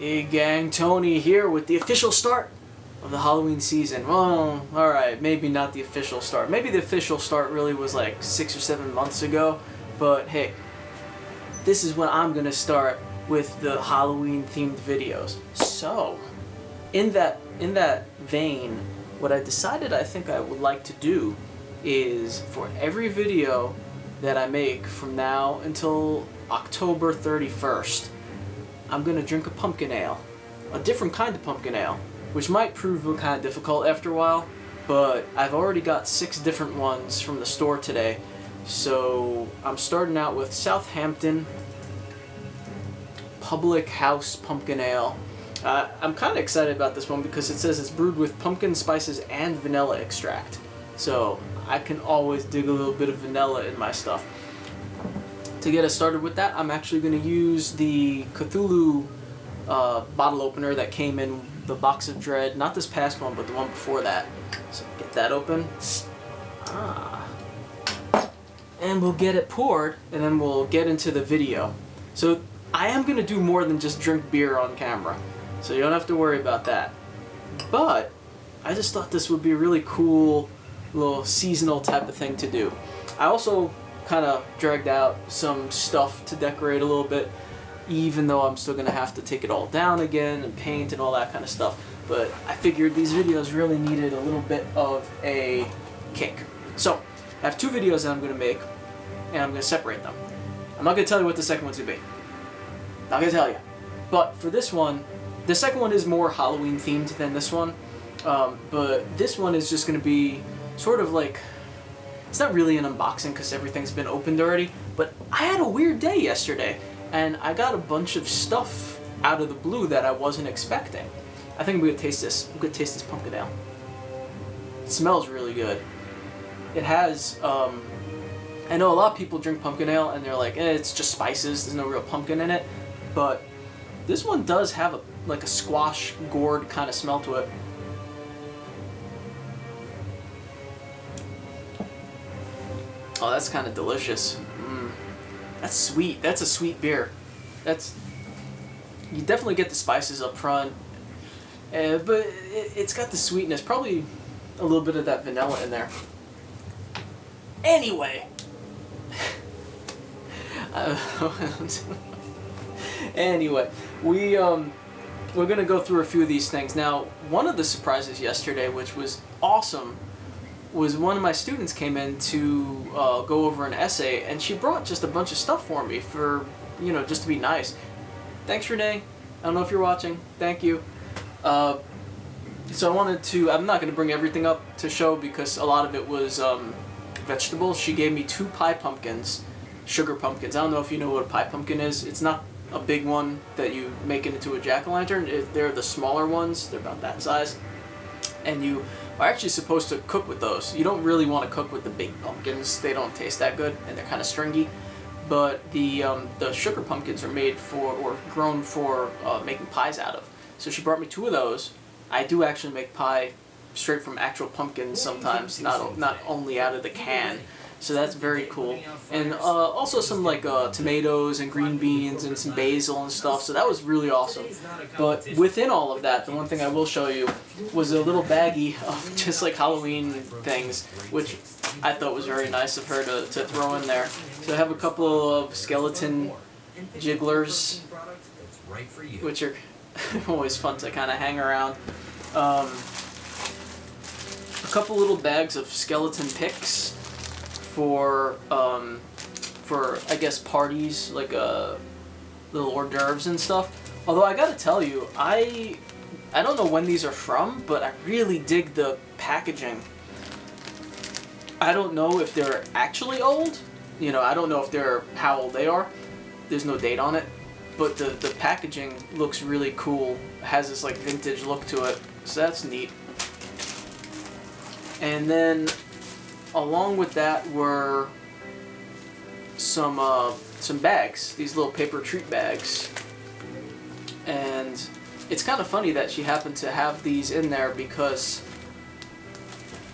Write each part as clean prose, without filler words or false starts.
Hey gang, Tony here with the official start of the Halloween season. Well, alright, maybe not the official start. Maybe the official start really was like 6 or 7 months ago, but hey, this is when I'm gonna start with the Halloween themed videos. So, in that vein, what I decided I think I would like to do is for every video that I make from now until October 31st, I'm gonna drink a pumpkin ale. A different kind of pumpkin ale, which might prove kind of difficult after a while, but I've already got 6 different ones from the store today. So I'm starting out with Southampton Public House Pumpkin Ale. I'm kind of excited about this one because it says it's brewed with pumpkin spices and vanilla extract. So I can always dig a little bit of vanilla in my stuff. To get us started with that, I'm actually going to use the Cthulhu bottle opener that came in the Box of Dread. Not this past one, but the one before that. So get that open. And we'll get it poured, and then we'll get into the video. So I am going to do more than just drink beer on camera. So you don't have to worry about that. But I just thought this would be a really cool little seasonal type of thing to do. I also kind of dragged out some stuff to decorate a little bit, even though I'm still gonna have to take it all down again and paint and all that kind of stuff. But I figured these videos really needed a little bit of a kick. So I have 2 videos that I'm gonna make, and I'm gonna separate them. I'm not gonna tell you what the second one's gonna be. Not gonna tell you. But for this one, the second one is more Halloween themed than this one. But this one is just gonna be sort of like, it's not really an unboxing because everything's been opened already, but I had a weird day yesterday, and I got a bunch of stuff out of the blue that I wasn't expecting. I think I'm gonna taste this. I'm gonna taste this pumpkin ale. It smells really good. It has, I know a lot of people drink pumpkin ale and they're like, it's just spices, there's no real pumpkin in it, but this one does have like a squash gourd kind of smell to it. Oh, that's kind of delicious. That's sweet. That's a sweet beer. You definitely get the spices up front, but it's got the sweetness. Probably a little bit of that vanilla in there. Anyway, we're gonna go through a few of these things now. One of the surprises yesterday, which was awesome, was one of my students came in to go over an essay, and she brought just a bunch of stuff for me for, just to be nice. Thanks, Renee. I don't know if you're watching. Thank you. So I wanted to, I'm not going to bring everything up to show because a lot of it was vegetables. She gave me 2 pie pumpkins, sugar pumpkins. I don't know if you know what a pie pumpkin is. It's not a big one that you make it into a jack-o'-lantern. They're the smaller ones. They're about that size. And you are actually supposed to cook with those. You don't really want to cook with the big pumpkins. They don't taste that good, and they're kind of stringy. But the sugar pumpkins are made for, or grown for, making pies out of. So she brought me 2 of those. I do actually make pie straight from actual pumpkins sometimes, not only out of the can. So that's very cool. And also some like tomatoes and green beans and some basil and stuff. So that was really awesome. But within all of that, the one thing I will show you was a little baggie of just like Halloween things, which I thought was very nice of her to throw in there. So I have a couple of skeleton jigglers, which are always fun to kind of hang around. A couple little bags of skeleton picks for I guess parties, like little hors d'oeuvres and stuff. Although I gotta tell you, I don't know when these are from, but I really dig the packaging. I don't know if they're actually old. I don't know if they're how old they are. There's no date on it, but the packaging looks really cool. It has this like vintage look to it, so that's neat. And then along with that were some bags, these little paper treat bags. And it's kind of funny that she happened to have these in there because,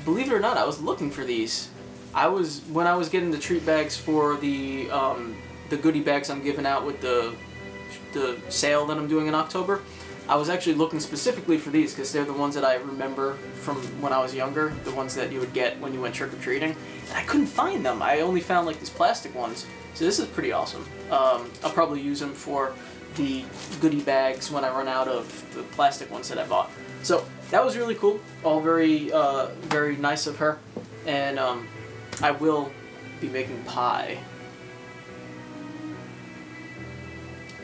believe it or not, I was looking for these. When I was getting the treat bags for the goodie bags I'm giving out with the the sale that I'm doing in October, I was actually looking specifically for these because they're the ones that I remember from when I was younger, the ones that you would get when you went trick-or-treating, and I couldn't find them. I only found like these plastic ones, so this is pretty awesome. I'll probably use them for the goodie bags when I run out of the plastic ones that I bought. So that was really cool, all very, very nice of her, and I will be making pie.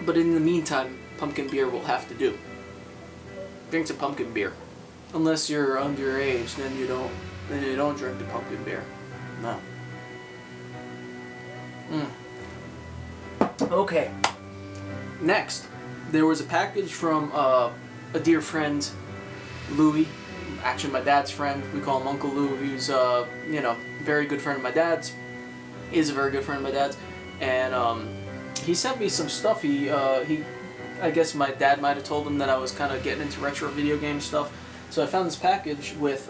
But in the meantime, pumpkin beer will have to do. Drink some pumpkin beer. Unless you're underage, then you don't drink the pumpkin beer. No. Okay. Next, there was a package from a dear friend, Louie. Actually, my dad's friend. We call him Uncle Lou. He's very good friend of my dad's. Is a very good friend of my dad's, and he sent me some stuff. I guess my dad might have told him that I was kind of getting into retro video game stuff. So I found this package with,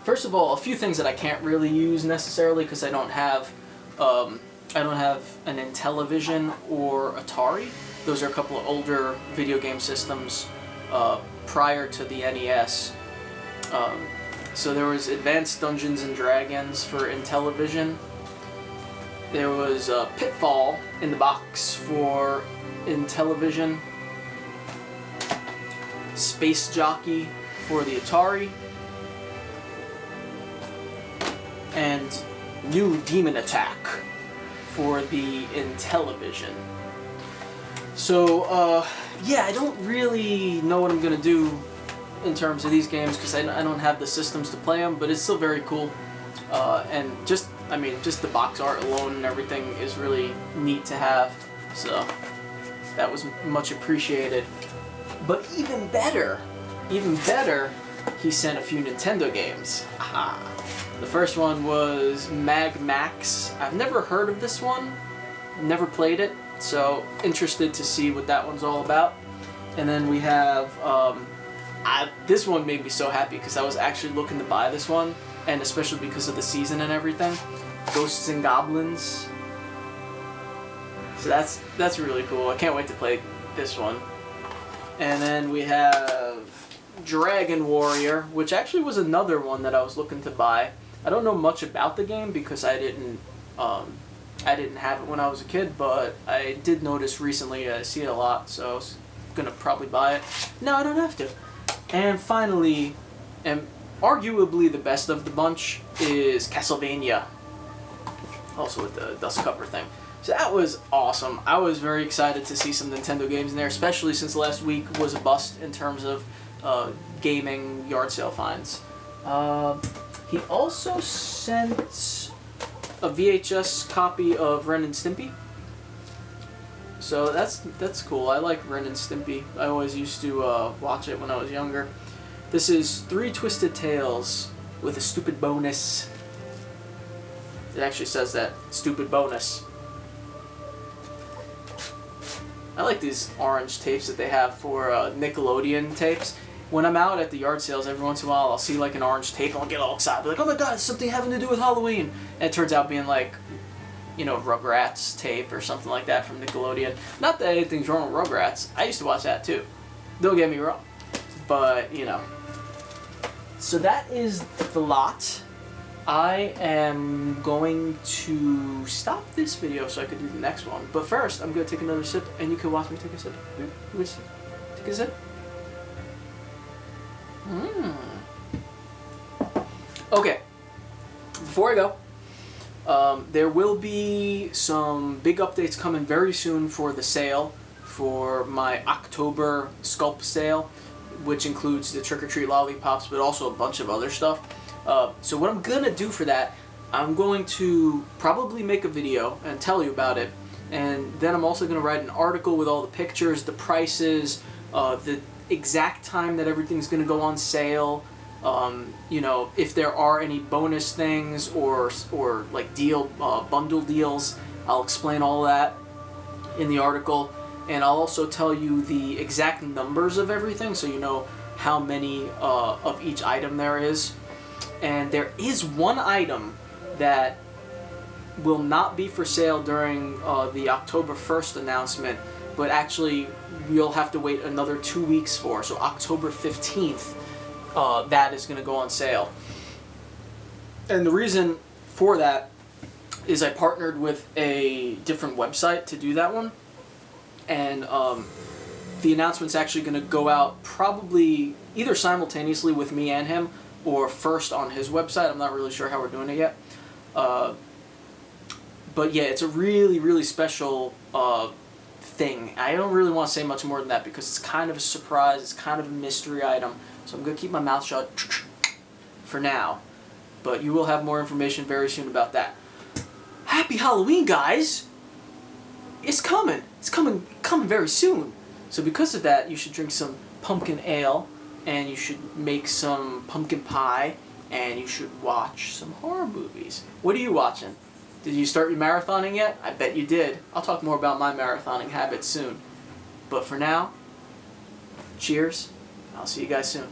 first of all, a few things that I can't really use necessarily because I don't have an Intellivision or Atari. Those are a couple of older video game systems prior to the NES. So there was Advanced Dungeons and Dragons for Intellivision. There was Pitfall in the box for Intellivision, Space Jockey for the Atari, and New Demon Attack for the Intellivision. So, yeah, I don't really know what I'm going to do in terms of these games because I don't have the systems to play them, but it's still very cool. And just the box art alone and everything is really neat to have. So that was much appreciated. But even better, he sent a few Nintendo games. Aha. The first one was Mag Max. I've never heard of this one, never played it, so interested to see what that one's all about. And then we have, this one made me so happy because I was actually looking to buy this one, and especially because of the season and everything. Ghosts and Goblins. So that's really cool. I can't wait to play this one. And then we have Dragon Warrior, which actually was another one that I was looking to buy. I don't know much about the game because I didn't have it when I was a kid, but I did notice recently I see it a lot, so I was gonna probably buy it. No, I don't have to. And finally, and arguably the best of the bunch, is Castlevania. Also with the dust cover thing. So that was awesome. I was very excited to see some Nintendo games in there, especially since last week was a bust in terms of gaming yard sale finds. He also sent a VHS copy of Ren and Stimpy. So that's cool. I like Ren and Stimpy. I always used to watch it when I was younger. This is 3 Twisted Tales with a stupid bonus. It actually says that, stupid bonus. I like these orange tapes that they have for Nickelodeon tapes. When I'm out at the yard sales, every once in a while I'll see like an orange tape and I'll get all excited. Like, oh my god, it's something having to do with Halloween. And it turns out being like, Rugrats tape or something like that from Nickelodeon. Not that anything's wrong with Rugrats. I used to watch that too. Don't get me wrong. But, So that is the lot. I am going to stop this video so I can do the next one. But first, I'm going to take another sip, and you can watch me take a sip. Take a sip. Okay. Before I go, there will be some big updates coming very soon for the sale, for my October Sculpt sale, which includes the Trick or Treat lollipops, but also a bunch of other stuff. So what I'm going to do for that, I'm going to probably make a video and tell you about it. And then I'm also going to write an article with all the pictures, the prices, the exact time that everything's going to go on sale. If there are any bonus things or like bundle deals, I'll explain all that in the article. And I'll also tell you the exact numbers of everything so you know how many of each item there is. And there is one item that will not be for sale during the October 1st announcement, but actually we'll have to wait another 2 weeks for. So October 15th, that is going to go on sale. And the reason for that is I partnered with a different website to do that one. And the announcement's actually going to go out probably either simultaneously with me and him, or first on his website. I'm not really sure how we're doing it yet. But yeah, it's a really, really special thing. I don't really want to say much more than that because it's kind of a surprise. It's kind of a mystery item. So I'm going to keep my mouth shut for now. But you will have more information very soon about that. Happy Halloween, guys! It's coming. It's coming very soon. So because of that, you should drink some pumpkin ale, and you should make some pumpkin pie, and you should watch some horror movies. What are you watching? Did you start your marathoning yet? I bet you did. I'll talk more about my marathoning habits soon. But for now, cheers. I'll see you guys soon.